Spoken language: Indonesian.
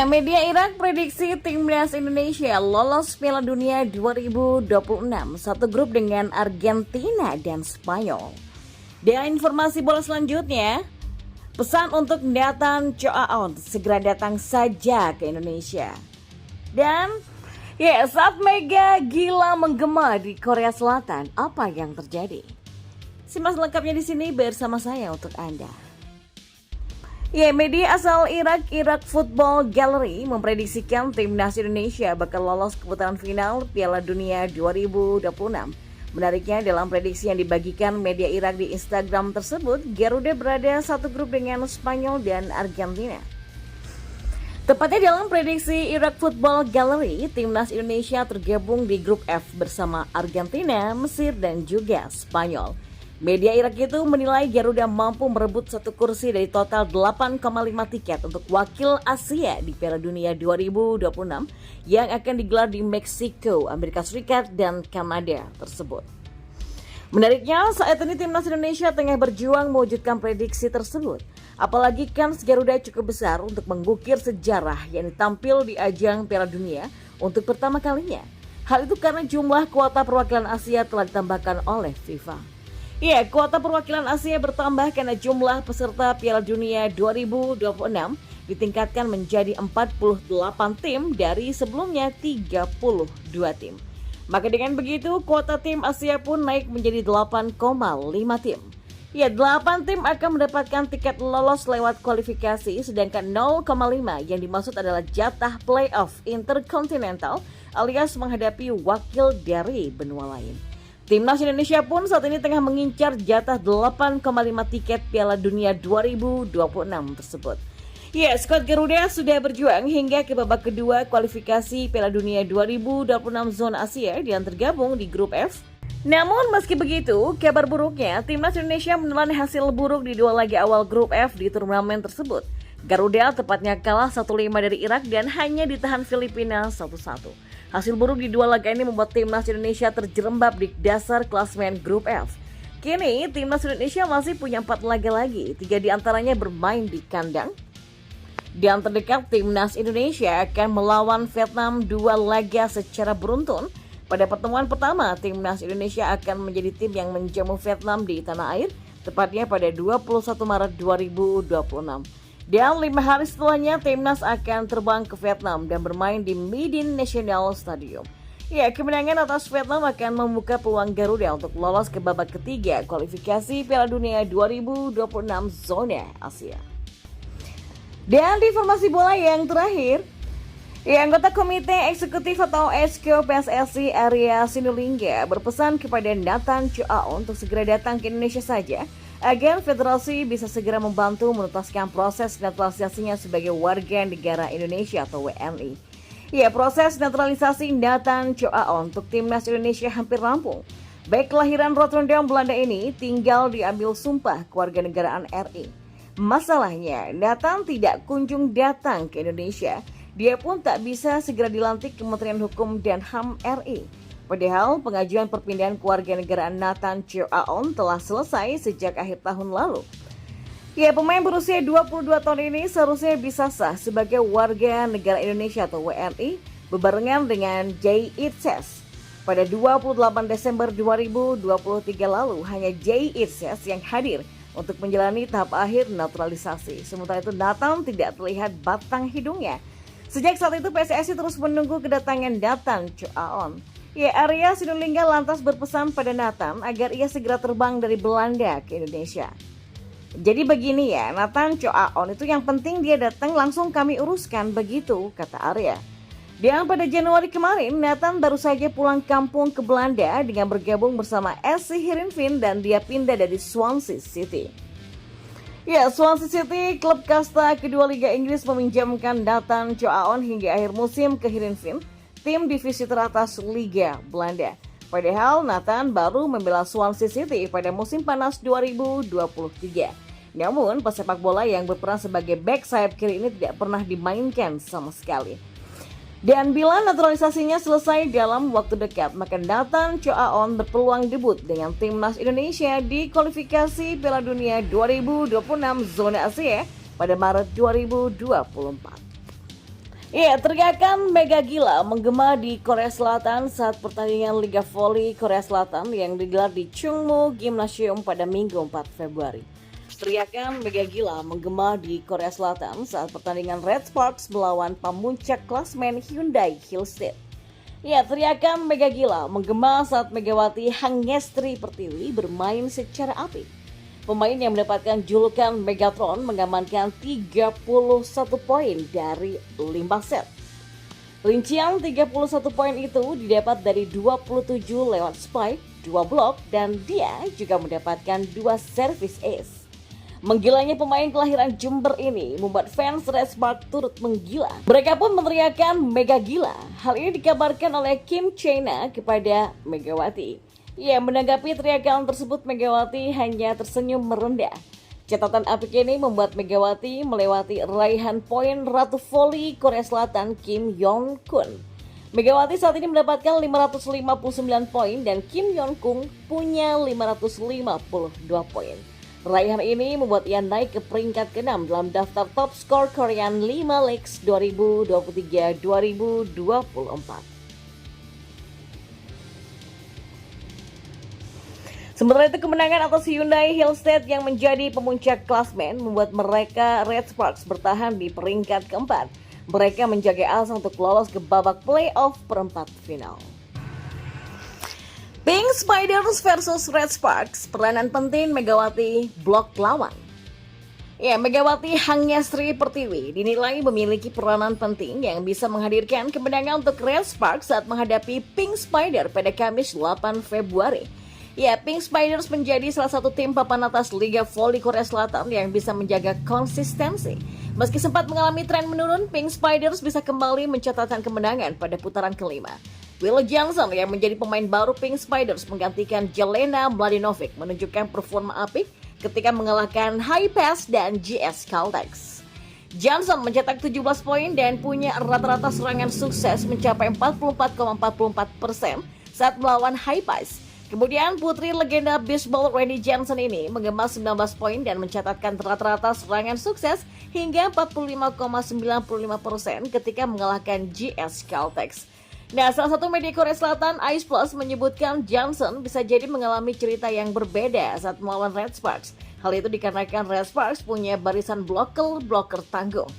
Media Irak prediksi timnas Indonesia lolos Piala Dunia 2026 satu grup dengan Argentina dan Spanyol. Dan informasi bola selanjutnya, pesan untuk Nathan Choaon segera datang saja ke Indonesia. Dan saat Mega gila menggema di Korea Selatan, apa yang terjadi? Simak lengkapnya di sini bersama saya untuk Anda. Media asal Irak Football Gallery memprediksikan timnas Indonesia bakal lolos ke putaran final Piala Dunia 2026. Menariknya, dalam prediksi yang dibagikan media Irak di Instagram tersebut, Garuda berada satu grup dengan Spanyol dan Argentina. Tepatnya dalam prediksi Irak Football Gallery, timnas Indonesia tergabung di grup F bersama Argentina, Mesir, dan juga Spanyol. Media Irak itu menilai Garuda mampu merebut satu kursi dari total 8,5 tiket untuk wakil Asia di Piala Dunia 2026 yang akan digelar di Meksiko, Amerika Serikat, dan Kanada tersebut. Menariknya, saat ini timnas Indonesia tengah berjuang mewujudkan prediksi tersebut. Apalagi kans Garuda cukup besar untuk mengukir sejarah yang ditampil di ajang Piala Dunia untuk pertama kalinya. Hal itu karena jumlah kuota perwakilan Asia telah ditambahkan oleh FIFA. Kuota perwakilan Asia bertambah karena jumlah peserta Piala Dunia 2026 ditingkatkan menjadi 48 tim dari sebelumnya 32 tim. Maka dengan begitu, kuota tim Asia pun naik menjadi 8,5 tim. 8 tim akan mendapatkan tiket lolos lewat kualifikasi, sedangkan 0,5 yang dimaksud adalah jatah playoff interkontinental alias menghadapi wakil dari benua lain. Timnas Indonesia pun saat ini tengah mengincar jatah 8,5 tiket Piala Dunia 2026 tersebut. Skuad Garuda sudah berjuang hingga ke babak kedua kualifikasi Piala Dunia 2026 zona Asia dan tergabung di grup F. Namun meski begitu, kabar buruknya, Timnas Indonesia menelan hasil buruk di dua laga awal grup F di turnamen tersebut. Garuda tepatnya kalah 1-5 dari Irak dan hanya ditahan Filipina 1-1. Hasil buruk di dua laga ini membuat timnas Indonesia terjerembab di dasar klasmen grup F. Kini, timnas Indonesia masih punya 4 laga lagi, 3 diantaranya bermain di kandang. Dan terdekat, timnas Indonesia akan melawan Vietnam 2 laga secara beruntun. Pada pertemuan pertama, timnas Indonesia akan menjadi tim yang menjamu Vietnam di tanah air, tepatnya pada 21 Maret 2026. Dan 5 hari setelahnya, timnas akan terbang ke Vietnam dan bermain di Midin National Stadium. Kemenangan atas Vietnam akan membuka peluang Garuda untuk lolos ke babak ketiga kualifikasi Piala Dunia 2026 zona Asia. Dan di informasi bola yang terakhir, anggota Komite Eksekutif atau Exco PSSI Arya Sinulinga berpesan kepada Nathan Choaon untuk segera datang ke Indonesia saja agar federasi bisa segera membantu menuntaskan proses naturalisasinya sebagai warga negara Indonesia atau WNI. Proses naturalisasi Nathan Choaon untuk timnas Indonesia hampir rampung. Baik kelahiran Rotterdam, Belanda ini tinggal diambil sumpah kewarganegaraan RI. Masalahnya, Nathan tidak kunjung datang ke Indonesia. Dia pun tak bisa segera dilantik Kementerian Hukum dan HAM RI. Padahal pengajuan perpindahan kewarganegaraan Nathan Choaon telah selesai sejak akhir tahun lalu. Pemain berusia 22 tahun ini seharusnya bisa sah sebagai warga negara Indonesia atau WNI bebarengan dengan Jay Itzes. Pada 28 Desember 2023 lalu, hanya Jay Itzes yang hadir untuk menjalani tahap akhir naturalisasi. Sementara itu Nathan tidak terlihat batang hidungnya. Sejak saat itu PSSI terus menunggu kedatangan Nathan Choaon. Arya Sinulinga lantas berpesan pada Nathan agar ia segera terbang dari Belanda ke Indonesia. Jadi begini Nathan Choaon itu yang penting dia datang langsung kami uruskan, begitu kata Arya. Dan pada Januari kemarin, Nathan baru saja pulang kampung ke Belanda dengan bergabung bersama SC Heerenveen dan dia pindah dari Swansea City. Swansea City, klub kasta kedua Liga Inggris meminjamkan Nathan Choaon hingga akhir musim ke Heerenveen, tim divisi teratas Liga Belanda. Padahal Nathan baru membela Swansea City pada musim panas 2023. Namun, pesepak bola yang berperan sebagai bek sayap kiri ini tidak pernah dimainkan sama sekali. Dan bila naturalisasinya selesai dalam waktu dekat, maka Nathan Choaon berpeluang debut dengan timnas Indonesia di kualifikasi Piala Dunia 2026 zona Asia pada Maret 2024. Ya, teriakan mega gila menggema di Korea Selatan saat pertandingan Liga Voli Korea Selatan yang digelar di Chungmu Gymnasium pada Minggu 4 Februari. Teriakan mega gila menggema di Korea Selatan saat pertandingan Red Sparks melawan pemuncak klasmen Hyundai Hillstead. Ya, teriakan mega gila menggema saat Megawati Hangestri Pertiwi bermain secara apik. Pemain yang mendapatkan julukan Megatron mengamankan 31 poin dari 5 set. Rincian 31 poin itu didapat dari 27 lewat spike, 2 blok, dan dia juga mendapatkan 2 service ace. Menggilanya pemain kelahiran Jember ini membuat fans Red Sparks turut menggila. Mereka pun meneriakan mega gila. Hal ini dikabarkan oleh Kim Chena kepada Megawati. Ya, menanggapi teriakan tersebut Megawati hanya tersenyum merendah. Catatan apik ini membuat Megawati melewati raihan poin Ratu Voli Korea Selatan Kim Yeon Kun. Megawati saat ini mendapatkan 559 poin dan Kim Yeon Kun punya 552 poin. Raihan ini membuat ia naik ke peringkat ke-6 dalam daftar top skor Korean 5 Leagues 2023-2024. Sementara itu, kemenangan atas Hyundai Hillstead yang menjadi pemuncak klasmen membuat mereka Red Sparks bertahan di peringkat keempat. Mereka menjaga asa untuk lolos ke babak playoff perempat final. Pink Spiders versus Red Sparks, peranan penting Megawati blok lawan. Ya, Megawati Hangestri Pertiwi dinilai memiliki peranan penting yang bisa menghadirkan kemenangan untuk Red Sparks saat menghadapi Pink Spider pada Kamis 8 Februari. Ya, Pink Spiders menjadi salah satu tim papan atas Liga Voli Korea Selatan yang bisa menjaga konsistensi. Meski sempat mengalami tren menurun, Pink Spiders bisa kembali mencatatkan kemenangan pada putaran kelima. Will Johnson yang menjadi pemain baru Pink Spiders menggantikan Jelena Mladenovic menunjukkan performa apik ketika mengalahkan High Pass dan GS Caltex. Johnson mencetak 17 poin dan punya rata-rata serangan sukses mencapai 44,44% saat melawan High Pass. Kemudian putri legenda baseball Randy Johnson ini mengemas 19 poin dan mencatatkan rata-rata serangan sukses hingga 45,95% ketika mengalahkan GS Caltex. Nah, salah satu media Korea Selatan, Ice Plus, menyebutkan Johnson bisa jadi mengalami cerita yang berbeda saat melawan Red Sparks. Hal itu dikarenakan Red Sparks punya barisan blocker tangguh.